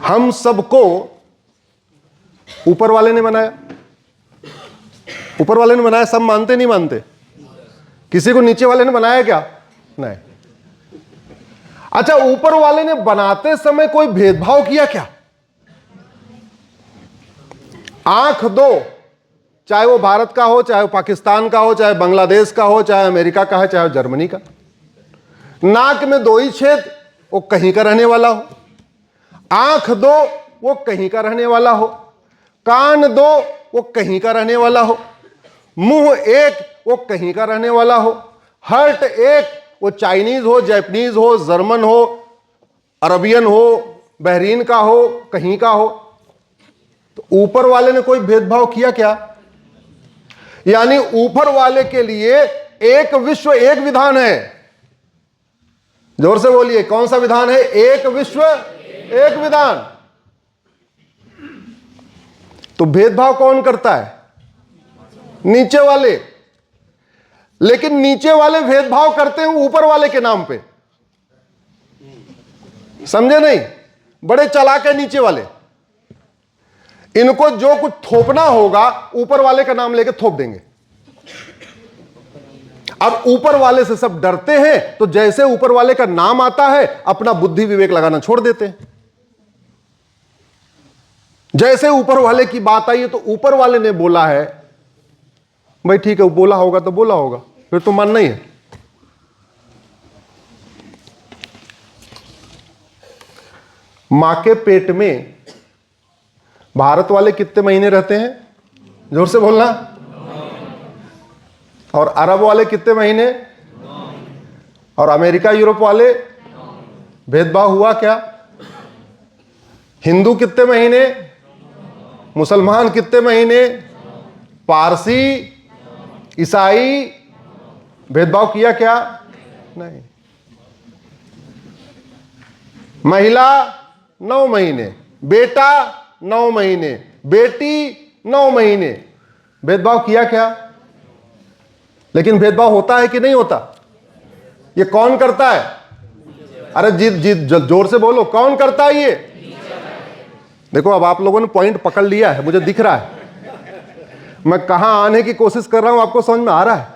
हम सबको ऊपर वाले ने बनाया, ऊपर वाले ने बनाया, सब मानते नहीं मानते? किसी को नीचे वाले ने बनाया क्या? नहीं। अच्छा, ऊपर वाले ने बनाते समय कोई भेदभाव किया क्या? आंख दो, चाहे वो भारत का हो, चाहे वो पाकिस्तान का हो, चाहे बांग्लादेश का हो, चाहे अमेरिका का है, चाहे जर्मनी का। नाक में दो ही छेद, वो कहीं का रहने वाला हो। आंख दो, वो कहीं का रहने वाला हो। कान दो, वो कहीं का रहने वाला हो। मुंह एक, वो कहीं का रहने वाला हो। हर्ट एक, वो चाइनीज हो, जापानीज हो, जर्मन हो, अरबियन हो, बहरीन का हो, कहीं का हो। तो ऊपर वाले ने कोई भेदभाव किया क्या? यानी ऊपर वाले के लिए एक विश्व एक विधान है। जोर से बोलिए, कौन सा विधान है? एक विश्व एक विधान। तो भेदभाव कौन करता है? नीचे वाले। लेकिन नीचे वाले भेदभाव करते हैं ऊपर वाले के नाम पे। समझे नहीं? बड़े चालाक है नीचे वाले। इनको जो कुछ थोपना होगा ऊपर वाले का नाम लेके थोप देंगे। अब ऊपर वाले से सब डरते हैं, तो जैसे ऊपर वाले का नाम आता है अपना बुद्धि विवेक लगाना छोड़ देते हैं। जैसे ऊपर वाले की बात आई है तो ऊपर वाले ने बोला है, भाई ठीक है, बोला होगा तो बोला होगा, फिर तो मानना ही है। मां के पेट में भारत वाले कितने महीने रहते हैं? जोर से बोलना। और अरब वाले कितने महीने? और अमेरिका यूरोप वाले? भेदभाव हुआ क्या? हिंदू कितने महीने? मुसलमान कितने महीने? पारसी, ईसाई? भेदभाव किया क्या? नहीं। महिला 9 महीने, बेटा 9 महीने, बेटी 9 महीने। भेदभाव किया क्या? लेकिन भेदभाव होता है कि नहीं होता? ये कौन करता है? अरे जीत जोर से बोलो, कौन करता है ये? देखो, अब आप लोगों ने पॉइंट पकड़ लिया है, मुझे दिख रहा है। मैं कहां आने की कोशिश कर रहा हूं आपको समझ में आ रहा है,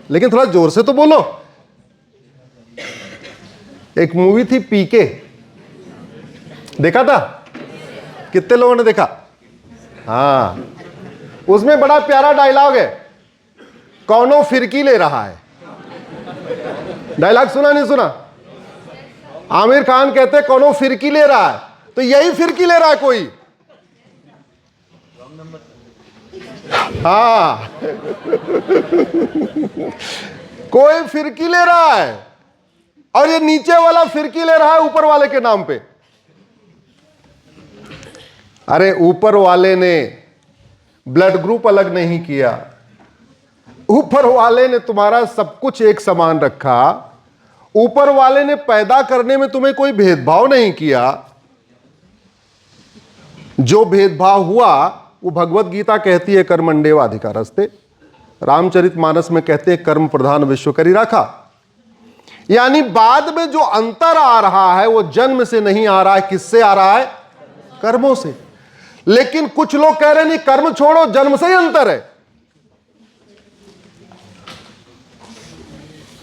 लेकिन थोड़ा जोर से तो बोलो। एक मूवी थी पीके, देखा था? कितने लोगों ने देखा? हाँ, उसमें बड़ा प्यारा डायलॉग है, कौनो फिरकी ले रहा है। डायलॉग सुना नहीं सुना? आमिर खान कहते कौनो फिरकी ले रहा है, तो यही फिरकी ले रहा है कोई। हाँ कोई फिरकी ले रहा है, और ये नीचे वाला फिरकी ले रहा है ऊपर वाले के नाम पे। अरे ऊपर वाले ने ब्लड ग्रुप अलग नहीं किया, ऊपर वाले ने तुम्हारा सब कुछ एक समान रखा, ऊपर वाले ने पैदा करने में तुम्हें कोई भेदभाव नहीं किया। जो भेदभाव हुआ वो भगवत गीता कहती है कर्मण्येव अधिकारस्ते, रामचरितमानस में कहते हैं कर्म प्रधान विश्व करी राखा। यानी बाद में जो अंतर आ रहा है वो जन्म से नहीं आ रहा है। किससे आ रहा है? कर्मों से। लेकिन कुछ लोग कह रहे हैं नहीं, कर्म छोड़ो, जन्म से ही अंतर है।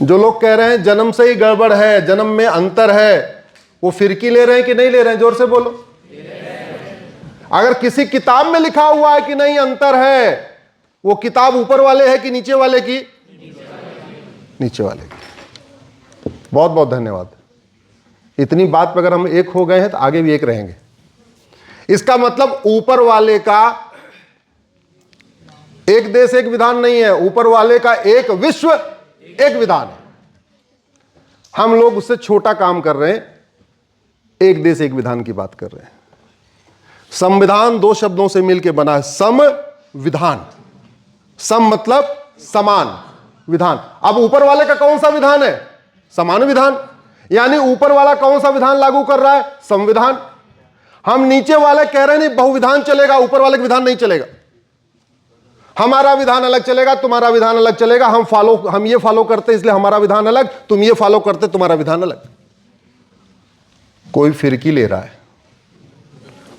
जो लोग कह रहे हैं जन्म से ही गड़बड़ है, जन्म में अंतर है, वो फिरकी ले रहे हैं कि नहीं ले रहे हैं? जोर से बोलो। अगर किसी किताब में लिखा हुआ है कि नहीं अंतर है, वो किताब ऊपर वाले है कि नीचे वाले की? नीचे वाले की। बहुत बहुत धन्यवाद। इतनी बात पर अगर हम एक हो गए हैं तो आगे भी एक रहेंगे। इसका मतलब ऊपर वाले का एक देश एक विधान नहीं है, ऊपर वाले का एक विश्व एक विधान है। हम लोग उससे छोटा काम कर रहे हैं, एक देश एक विधान की बात कर रहे हैं। संविधान 2 शब्दों से मिलकर बना है, संविधान। सम मतलब समान, विधान। अब ऊपर वाले का कौन सा विधान है? समान विधान। यानी ऊपर वाला कौन सा विधान लागू कर रहा है? संविधान। हम नीचे वाले कह रहे हैं नहीं बहुविधान चलेगा, ऊपर वाले का विधान नहीं चलेगा। हमारा विधान अलग चलेगा, तुम्हारा विधान अलग चलेगा। हम ये फॉलो करते इसलिए हमारा विधान अलग, तुम ये फॉलो करते तुम्हारा विधान अलग। कोई फिरकी ले रहा है।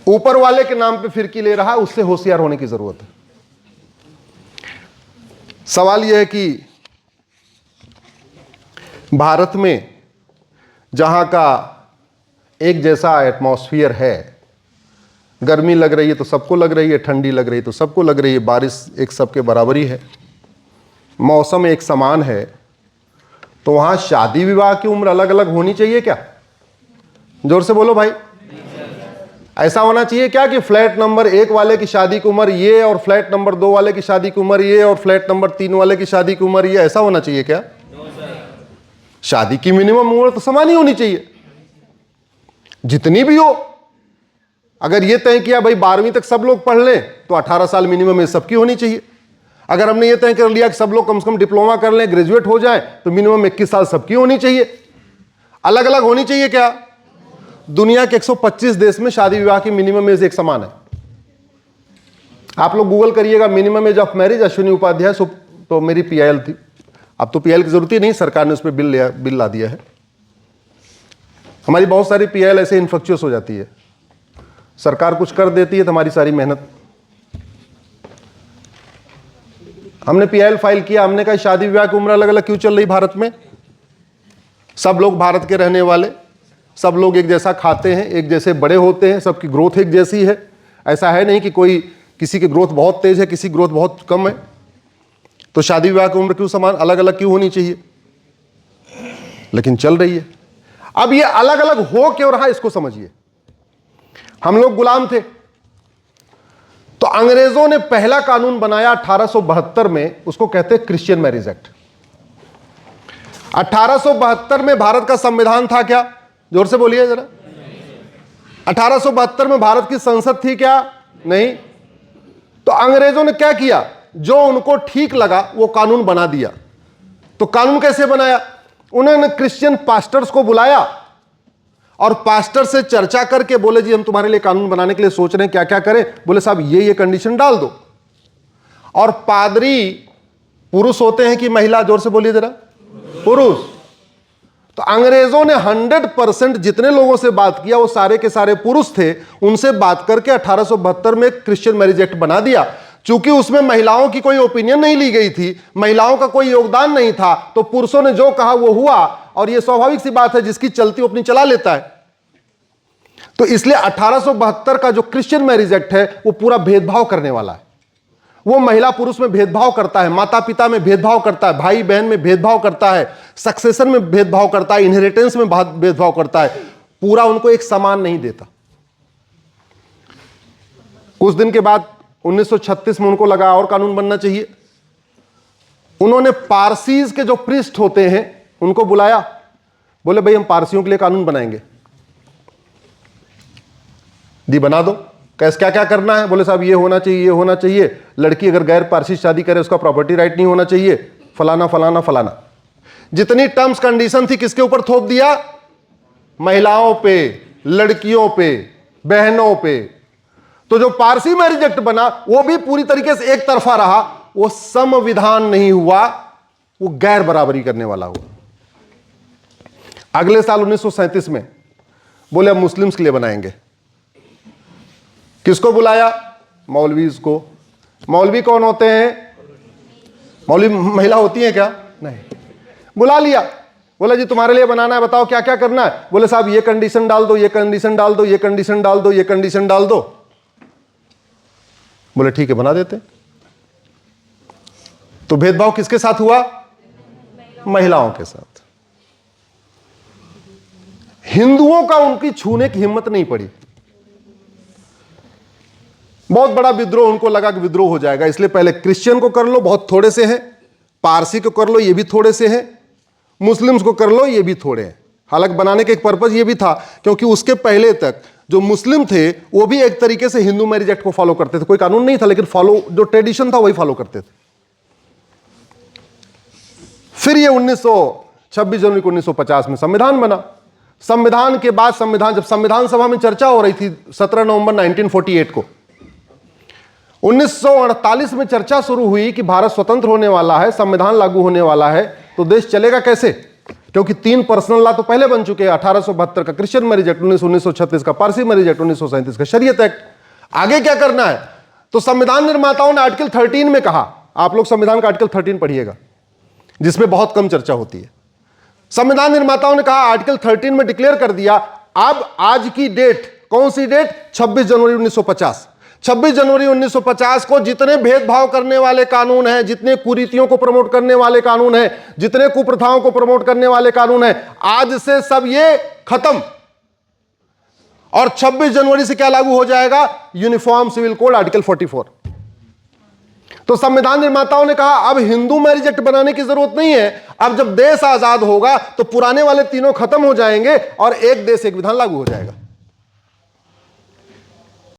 ऊपर वाले के नाम पे फिरकी ले रहा है, उससे होशियार होने की जरूरत है। सवाल यह है कि भारत में जहां का एक जैसा एटमॉस्फेयर है, गर्मी लग रही है तो सबको लग रही है, ठंडी लग रही है तो सबको लग रही है, बारिश एक सबके बराबर ही है, मौसम एक समान है, तो वहां शादी विवाह की उम्र अलग अलग होनी चाहिए क्या? जोर से बोलो भाई। ऐसा होना चाहिए क्या कि फ्लैट नंबर 1 वाले की शादी की उम्र ये, और फ्लैट नंबर 2 वाले की शादी की उम्र ये, और फ्लैट नंबर 3 वाले की शादी की उम्र ये? ऐसा होना चाहिए क्या? शादी की मिनिमम उम्र तो समान ही होनी चाहिए, जितनी भी हो। अगर ये तय किया भाई 12वीं तक सब लोग पढ़ लें तो 18 साल मिनिमम ये सबकी होनी चाहिए। अगर हमने ये तय कर लिया कि सब लोग कम से कम डिप्लोमा कर लें, ग्रेजुएट हो जाए, तो मिनिमम 21 साल सबकी होनी चाहिए। अलग अलग होनी चाहिए क्या? दुनिया के 125 देश में शादी विवाह की मिनिमम एज एक समान है। आप लोग गूगल करिएगा minimum age of marriage Ashwini Upadhyay, तो मेरी पीआईएल थी। अब तो पीआईएल की जरूरत ही नहीं, सरकार ने उस पर बिल ला दिया है। हमारी बहुत सारी पीआईएल ऐसे इन्फ्रक्चुअस हो जाती है, सरकार कुछ कर देती है तो हमारी सारी मेहनत। हमने पीआईएल फाइल किया, हमने कहा शादी विवाह की उम्र अलग अलग क्यों चल रही भारत में? सब लोग भारत के रहने वाले, सब लोग एक जैसा खाते हैं, एक जैसे बड़े होते हैं, सबकी ग्रोथ एक जैसी है। ऐसा है नहीं कि कोई किसी की ग्रोथ बहुत तेज है, किसी की ग्रोथ बहुत कम है, तो शादी विवाह की उम्र क्यों समान अलग अलग क्यों होनी चाहिए? लेकिन चल रही है। अब ये अलग अलग हो क्यों रहा, इसको समझिए। हम लोग गुलाम थे, तो अंग्रेजों ने पहला कानून बनाया 1872 में, उसको कहते हैं क्रिश्चियन मैरिज एक्ट। 1872 में भारत का संविधान था क्या? जोर से बोलिए जरा। 1872 में भारत की संसद थी क्या? नहीं। तो अंग्रेजों ने क्या किया? जो उनको ठीक लगा वो कानून बना दिया। तो कानून कैसे बनाया? उन्होंने क्रिश्चियन पास्टर्स को बुलाया और पास्टर से चर्चा करके बोले जी हम तुम्हारे लिए कानून बनाने के लिए सोच रहे हैं, क्या क्या करें? बोले साहब ये कंडीशन डाल दो। और पादरी पुरुष होते हैं कि महिला? जोर से बोलिए जरा। पुरुष। तो अंग्रेजों ने 100% जितने लोगों से बात किया वो सारे के सारे पुरुष थे, उनसे बात करके 1872 में क्रिश्चियन मैरिज एक्ट बना दिया। चूंकि उसमें महिलाओं की कोई ओपिनियन नहीं ली गई थी, महिलाओं का कोई योगदान नहीं था, तो पुरुषों ने जो कहा वो हुआ। और ये स्वाभाविक सी बात है, जिसकी चलती वो अपनी चला लेता है। तो इसलिए 1872 का जो क्रिश्चियन मैरिज एक्ट है वो पूरा भेदभाव करने वाला है। वो महिला पुरुष में भेदभाव करता है, माता पिता में भेदभाव करता है, भाई बहन में भेदभाव करता है, सक्सेशन में भेदभाव करता है, इनहेरिटेंस में भेदभाव करता है, पूरा उनको एक समान नहीं देता। कुछ दिन के बाद 1936 में उनको लगा और कानून बनना चाहिए। उन्होंने पारसीज के जो प्रीस्ट होते हैं उनको बुलाया, बोले भाई हम पारसियों के लिए कानून बनाएंगे। दी बना दो। कैसे क्या क्या करना है? बोले साहब ये होना चाहिए, ये होना चाहिए, लड़की अगर गैर पारसी शादी करे उसका प्रॉपर्टी राइट नहीं होना चाहिए, फलाना फलाना फलाना। जितनी टर्म्स कंडीशन थी किसके ऊपर थोप दिया? महिलाओं पे, लड़कियों पे, बहनों पे। तो जो पारसी मैरिज एक्ट बना वो भी पूरी तरीके से एक तरफा रहा, वो संविधान नहीं हुआ, वो गैर बराबरी करने वाला हुआ। अगले साल 1937 में बोले अब मुस्लिम्स के लिए बनाएंगे। किसको बुलाया? मौलवीज को। मौलवी कौन होते हैं? मौलवी महिला होती है क्या? नहीं। बुला लिया, बोला जी तुम्हारे लिए बनाना है, बताओ क्या क्या करना है? बोले साहब ये कंडीशन डाल दो, ये कंडीशन डाल दो, ये कंडीशन डाल दो, ये कंडीशन डाल दो। बोले ठीक है बना देते। तो भेदभाव किसके साथ हुआ? महिलाओं के साथ। हिंदुओं का उनकी छूने की हिम्मत नहीं पड़ी। बहुत बड़ा विद्रोह, उनको लगा कि विद्रोह हो जाएगा, इसलिए पहले क्रिश्चियन को कर लो, बहुत थोड़े से हैं, पारसी को कर लो, ये भी थोड़े से हैं, मुस्लिम्स को कर लो, ये भी थोड़े हैं। हालांकि बनाने का एक पर्पज ये भी था क्योंकि उसके पहले तक जो मुस्लिम थे वो भी एक तरीके से हिंदू मैरिज एक्ट को फॉलो करते थे। कोई कानून नहीं था लेकिन फॉलो, जो ट्रेडिशन था वही फॉलो करते थे। फिर ये 26 जनवरी 1950 में संविधान बना। संविधान के बाद जब संविधान सभा में चर्चा हो रही थी 17 नवंबर 1948 को, 1948 में चर्चा शुरू हुई कि भारत स्वतंत्र होने वाला है, संविधान लागू होने वाला है, तो देश चलेगा कैसे? क्योंकि 3 पर्सनल लॉ तो पहले बन चुके हैं, 1872 का क्रिश्चियन मैरिज एक्ट, 1936 का पारसी मैरिज एक्ट, 1937 का शरीयत एक्ट। आगे क्या करना है? तो संविधान निर्माताओं ने आर्टिकल 13 में कहा, आप लोग संविधान का आर्टिकल 13 पढ़िएगा, जिसमें बहुत कम चर्चा होती है। संविधान निर्माताओं ने कहा, आर्टिकल 13 में डिक्लेयर कर दिया, अब आज की डेट, कौन सी डेट? 26 जनवरी 1950। 26 जनवरी 1950 को जितने भेदभाव करने वाले कानून हैं, जितने कुरीतियों को प्रमोट करने वाले कानून हैं, जितने कुप्रथाओं को प्रमोट करने वाले कानून हैं, आज से सब ये खत्म। और 26 जनवरी से क्या लागू हो जाएगा? Uniform civil code article 44। तो संविधान निर्माताओं ने कहा अब हिंदू मैरिज एक्ट बनाने की जरूरत नहीं है, अब जब देश आजाद होगा तो पुराने वाले तीनों खत्म हो जाएंगे और एक देश एक विधान लागू हो जाएगा।